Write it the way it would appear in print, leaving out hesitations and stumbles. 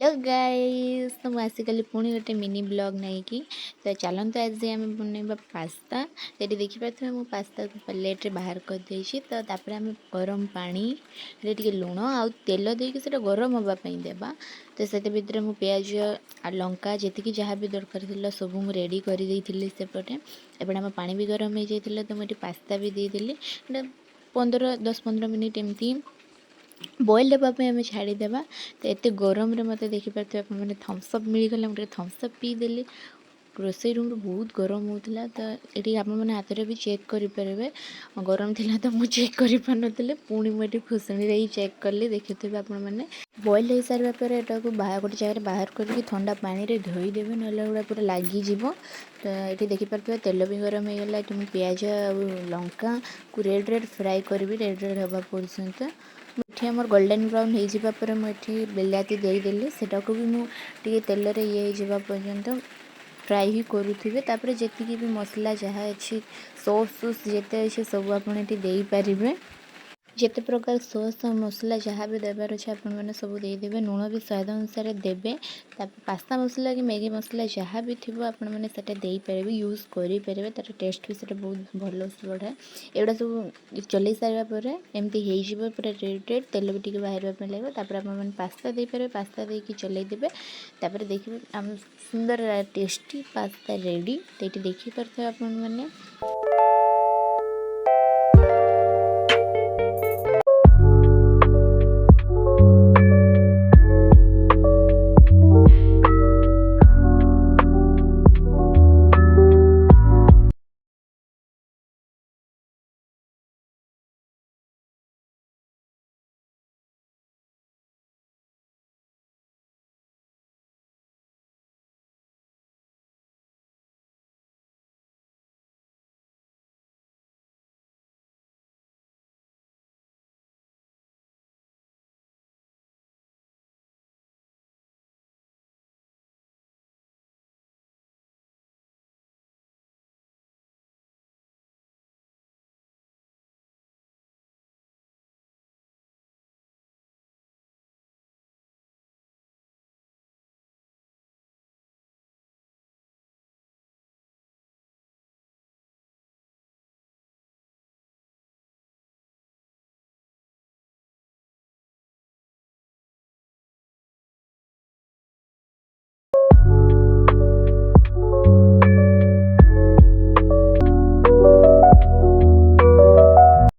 Hello guys, तो आसिकली पुणी गोटे मिनी ब्लॉग नहीं कि तो चलते आज आम बनवा पास्ता। तो ये देखिपे मु पास्ता को प्लेट बाहर कर देछि। तो तापर आम गरम पानी रे टिके लुण आ तेल देके से गरम होगापी देवा। तो से भितर मु प्याज आ लंका जी जहाँ भी दरकार थी सब मुझे रेडी कर सेपटे एपटे आम पानी भी गरम हो जाता। तो मुझे पास्ता भी देदेली 10-15 मिनिट एमती बॉइल देवाई आम छाड़ीदेवा। तो ये गरम मत देखिपे मैंने थम्सअप मिलगला मुझे थम्सअप पीदेली। रोसई रूम बहुत गरम होता। तो ये आपने हाथ में भी चेक करेंगे गरम थिला। तो मुझे चेक कर पारे पुणी मुझे खुशणी ही चेक कली देखिए आपने बॉइल हो सारा पर यहाँ को बाहर गोटे जगह बाहर करके ठंडा पानी रे धोईदेवे ना गुड़ा पूरा लगिज। तो ये देखिपे तेल भी गरम हो गला। ये प्याज लंका को रेड रेड फ्राए करी रेड रेड हवा पर्यंत मुझे आम गोल्डन ब्राउन हो जापर मुझे बिलाती देदेली सेटा को भी मुझे तेल रे ये पर्यंत फ्राए ही करुवे। तापर जी भी मसला जहाँ अच्छी सॉस सूस जिते अच्छे सब आपड़े जिते प्रकार सॉस और मसला जहाँ भी देवार अच्छे आपने सब देदेवे। लुण भी स्वाद अनुसार देवे। पास्ता मसला कि मैगी मसला जहाँ भी थी आपने देपारे यूज करेंगे। तार टेस्ट भी से बहुत भल बढ़े। एगुड़ा सब चल सारापर एमती हो पूरा रेड रेड तेल भी टी बाहर लगे। तापर आपने पास्ता देपारे पास्ता देकी चलईदेवे। तापर देखिए आम सुंदर टेस्टी पास्ता रेडी। तो ये देखिपे आपने